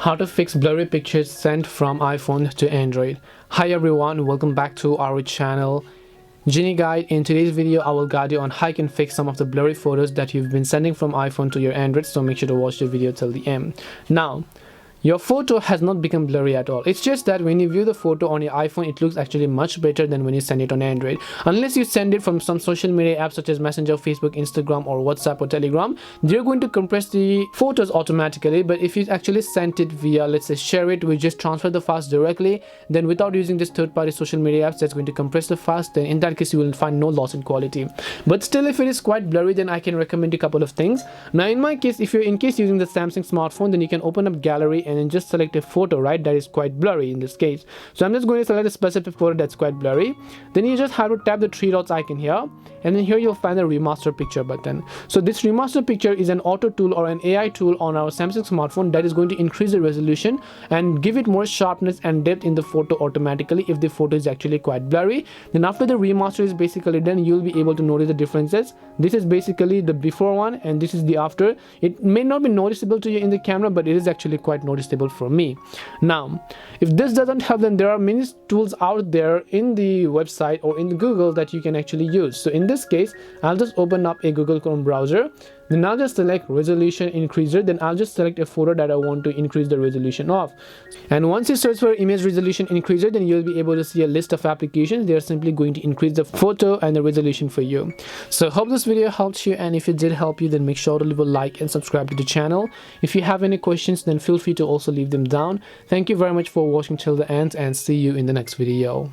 How to fix blurry pictures sent from iPhone to Android. Hi everyone, welcome back to our channel Genie Guide. In today's video I will guide you on how you can fix some of the blurry photos that you've been sending from iPhone to your Android, so make sure to watch the video till the end. Now, your photo has not become blurry at all. It's just that when you view the photo on your iPhone, it looks actually much better than when you send it on Android. Unless you send it from some social media apps such as Messenger, Facebook, Instagram, or WhatsApp or Telegram, they're going to compress the photos automatically. But if you actually sent it via, let's say, share it, we just transfer the files directly, then without using this third-party social media apps that's going to compress the files, then in that case you will find no loss in quality. But still, if it is quite blurry, then I can recommend a couple of things. Now in my case, if you're in case using the Samsung smartphone, then you can open up gallery and then just select a photo, right, that is quite blurry in this case. So I'm just going to select a specific photo that's quite blurry. Then you just have to tap the three dots icon here, and then here you'll find the remaster picture button. So this remaster picture is an auto tool or an AI tool on our Samsung smartphone that is going to increase the resolution and give it more sharpness and depth in the photo automatically if the photo is actually quite blurry. Then after the remaster is basically done, you'll be able to notice the differences. This is basically the before one and this is the after. It may not be noticeable to you in the camera, but it is actually quite noticeable for me. Now, if this doesn't help, then there are many tools out there in the website or in Google that you can actually use. So in this case, I'll just open up a Google Chrome browser. Then I'll just select resolution increaser. Then I'll just select a photo that I want to increase the resolution of. And once you search for image resolution increaser, then you'll be able to see a list of applications. They are simply going to increase the photo and the resolution for you. So hope this video helped you, and if it did help you, then make sure to leave a like and subscribe to the channel. If you have any questions, then feel free to also leave them down. Thank you very much for watching till the end, and see you in the next video.